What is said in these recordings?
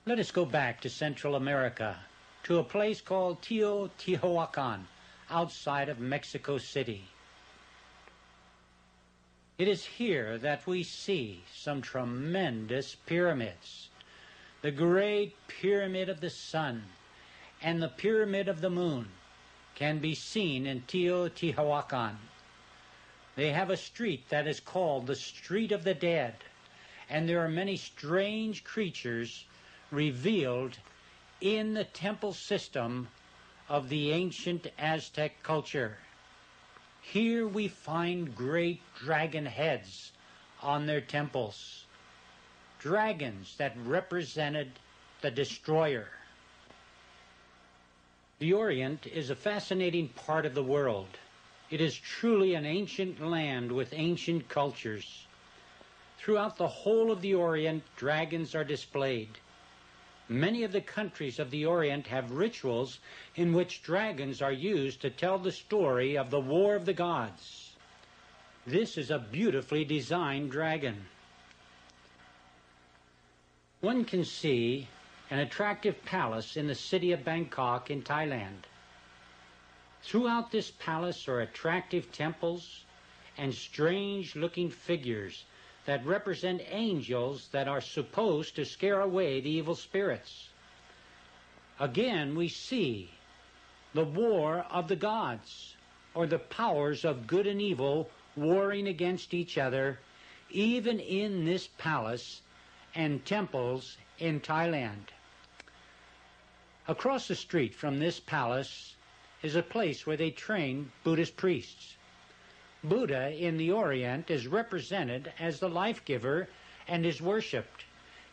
Let us go back to Central America, to a place called Teotihuacan, outside of Mexico City. It is here that we see some tremendous pyramids. The great pyramid of the sun and the pyramid of the moon can be seen in Teotihuacan. They have a street that is called the Street of the Dead, and there are many strange creatures revealed in the temple system of the ancient Aztec culture. Here we find great dragon heads on their temples, dragons that represented the destroyer. The Orient is a fascinating part of the world. It is truly an ancient land with ancient cultures. Throughout the whole of the Orient, dragons are displayed. Many of the countries of the Orient have rituals in which dragons are used to tell the story of the War of the Gods. This is a beautifully designed dragon. One can see an attractive palace in the city of Bangkok in Thailand. Throughout this palace are attractive temples and strange-looking figures that represent angels that are supposed to scare away the evil spirits. Again, we see the war of the gods, or the powers of good and evil warring against each other, even in this palace and temples in Thailand. Across the street from this palace is a place where they train Buddhist priests. Buddha in the Orient is represented as the life giver and is worshipped.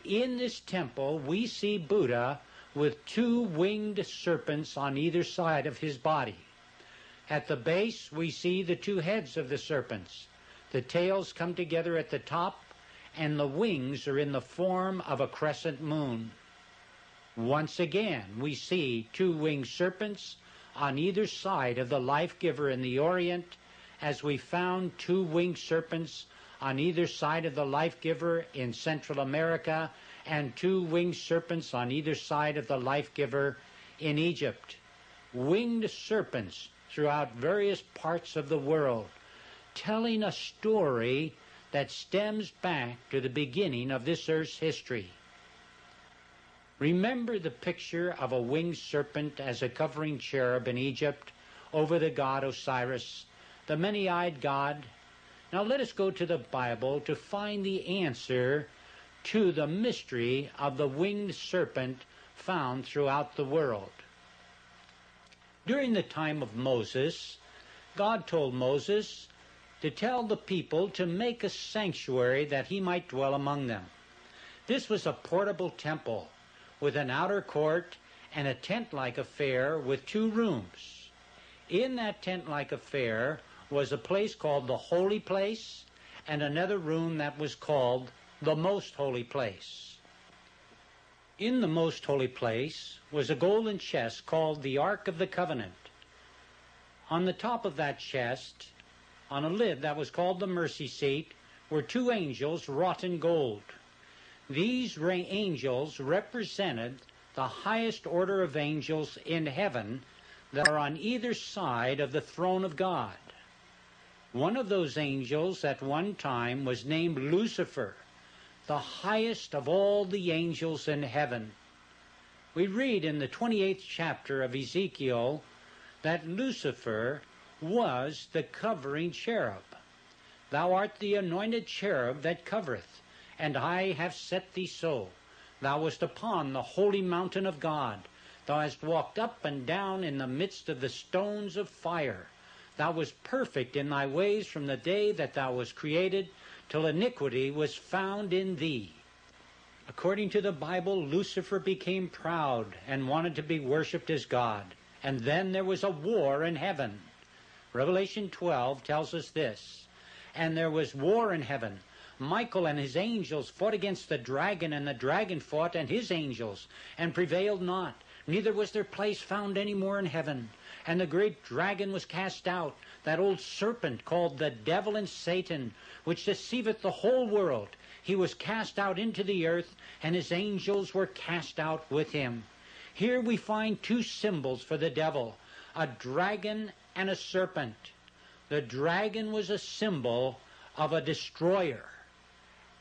In this temple we see Buddha with two winged serpents on either side of his body. At the base we see the two heads of the serpents. The tails come together at the top and the wings are in the form of a crescent moon. Once again we see two winged serpents on either side of the life giver in the Orient, as we found two winged serpents on either side of the life giver in Central America and two winged serpents on either side of the life giver in Egypt. Winged serpents throughout various parts of the world, telling a story that stems back to the beginning of this earth's history. Remember the picture of a winged serpent as a covering cherub in Egypt over the god Osiris, the many-eyed God. Now let us go to the Bible to find the answer to the mystery of the winged serpent found throughout the world. During the time of Moses, God told Moses to tell the people to make a sanctuary that he might dwell among them. This was a portable temple with an outer court and a tent-like affair with two rooms. In that tent-like affair was a place called the Holy Place and another room that was called the Most Holy Place. In the Most Holy Place was a golden chest called the Ark of the Covenant. On the top of that chest, on a lid that was called the Mercy Seat, were two angels wrought in gold. These angels represented the highest order of angels in heaven that are on either side of the throne of God. One of those angels at one time was named Lucifer, the highest of all the angels in heaven. We read in the 28th chapter of Ezekiel that Lucifer was the covering cherub. Thou art the anointed cherub that covereth, and I have set thee so. Thou wast upon the holy mountain of God. Thou hast walked up and down in the midst of the stones of fire. Thou wast perfect in thy ways from the day that thou wast created, till iniquity was found in thee. According to the Bible, Lucifer became proud and wanted to be worshipped as God. And then there was a war in heaven. Revelation 12 tells us this. And there was war in heaven. Michael and his angels fought against the dragon, and the dragon fought and his angels, and prevailed not. Neither was their place found any more in heaven. and the great dragon was cast out, that old serpent called the devil and Satan, which deceiveth the whole world. He was cast out into the earth, and his angels were cast out with him. Here we find two symbols for the devil, a dragon and a serpent. The dragon was a symbol of a destroyer,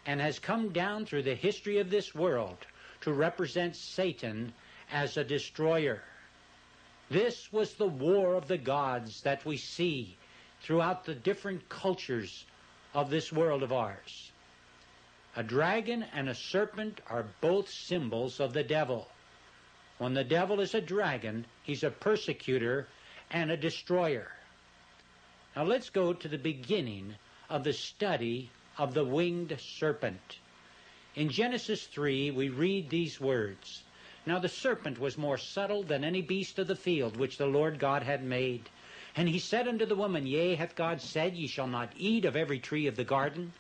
and has come down through the history of this world to represent Satan as a destroyer. This was the war of the gods that we see throughout the different cultures of this world of ours. A dragon and a serpent are both symbols of the devil. When the devil is a dragon, he's a persecutor and a destroyer. Now let's go to the beginning of the study of the winged serpent. In Genesis 3, we read these words, "Now the serpent was more subtle than any beast of the field which the Lord God had made. And he said unto the woman, Yea, hath God said, Ye shall not eat of every tree of the garden?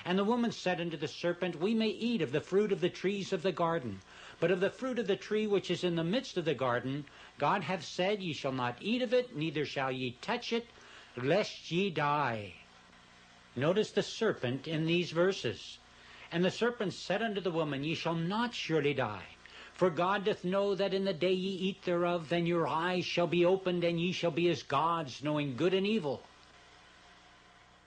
And the woman said unto the serpent, We may eat of the fruit of the trees of the garden. But of the fruit of the tree which is in the midst of the garden, God hath said, Ye shall not eat of it, neither shall ye touch it, lest ye die." Notice the serpent in these verses. "And the serpent said unto the woman, Ye shall not surely die. For God doth know that in the day ye eat thereof, then your eyes shall be opened, and ye shall be as gods, knowing good and evil."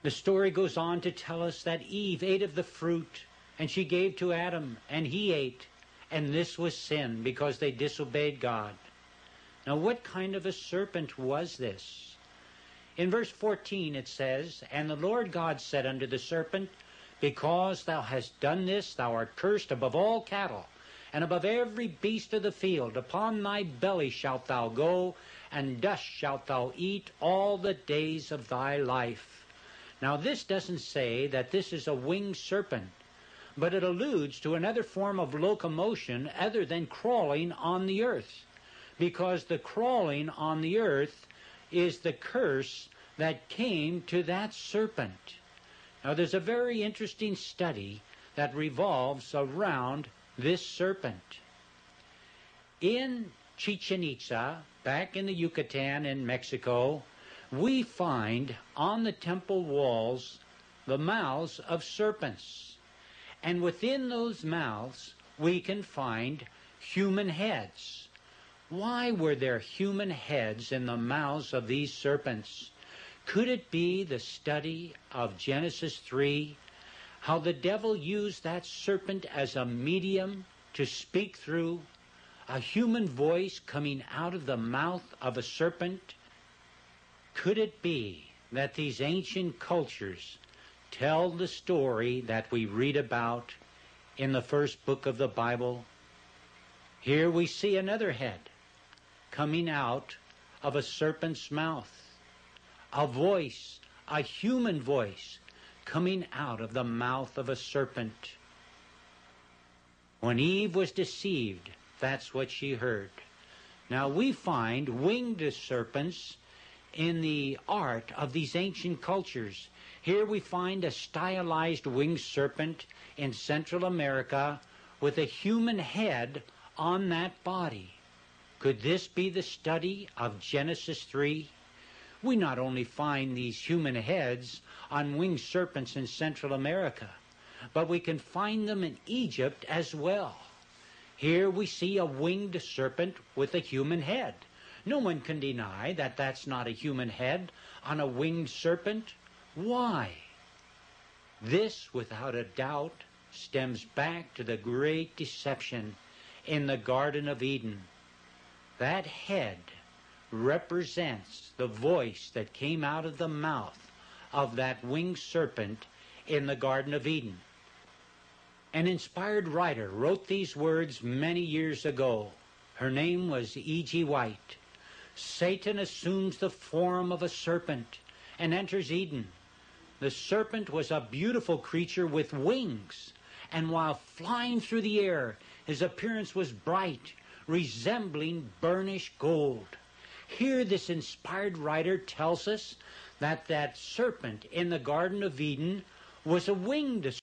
The story goes on to tell us that Eve ate of the fruit, and she gave to Adam, and he ate, and this was sin, because they disobeyed God. Now what kind of a serpent was this? In verse 14 it says, "And the Lord God said unto the serpent, Because thou hast done this, thou art cursed above all cattle, and above every beast of the field. Upon thy belly shalt thou go, and dust shalt thou eat all the days of thy life." Now this doesn't say that this is a winged serpent, but it alludes to another form of locomotion other than crawling on the earth, because the crawling on the earth is the curse that came to that serpent. Now there's a very interesting study that revolves around this serpent. In Chichen Itza, back in the Yucatan in Mexico, we find on the temple walls the mouths of serpents. And within those mouths we can find human heads. Why were there human heads in the mouths of these serpents? Could it be the study of Genesis 3, how the devil used that serpent as a medium to speak through, a human voice coming out of the mouth of a serpent? Could it be that these ancient cultures tell the story that we read about in the first book of the Bible? Here we see another head coming out of a serpent's mouth. A voice, a human voice, coming out of the mouth of a serpent. When Eve was deceived, that's what she heard. Now we find winged serpents in the art of these ancient cultures. Here we find a stylized winged serpent in Central America with a human head on that body. Could this be the study of Genesis 3? We not only find these human heads on winged serpents in Central America, but we can find them in Egypt as well. Here we see a winged serpent with a human head. No one can deny that that's not a human head on a winged serpent. Why? This, without a doubt, stems back to the great deception in the Garden of Eden. That head represents the voice that came out of the mouth of that winged serpent in the Garden of Eden. An inspired writer wrote these words many years ago. Her name was E.G. White. Satan assumes the form of a serpent and enters Eden. The serpent was a beautiful creature with wings, and while flying through the air, his appearance was bright, resembling burnished gold. Here this inspired writer tells us that that serpent in the Garden of Eden was a winged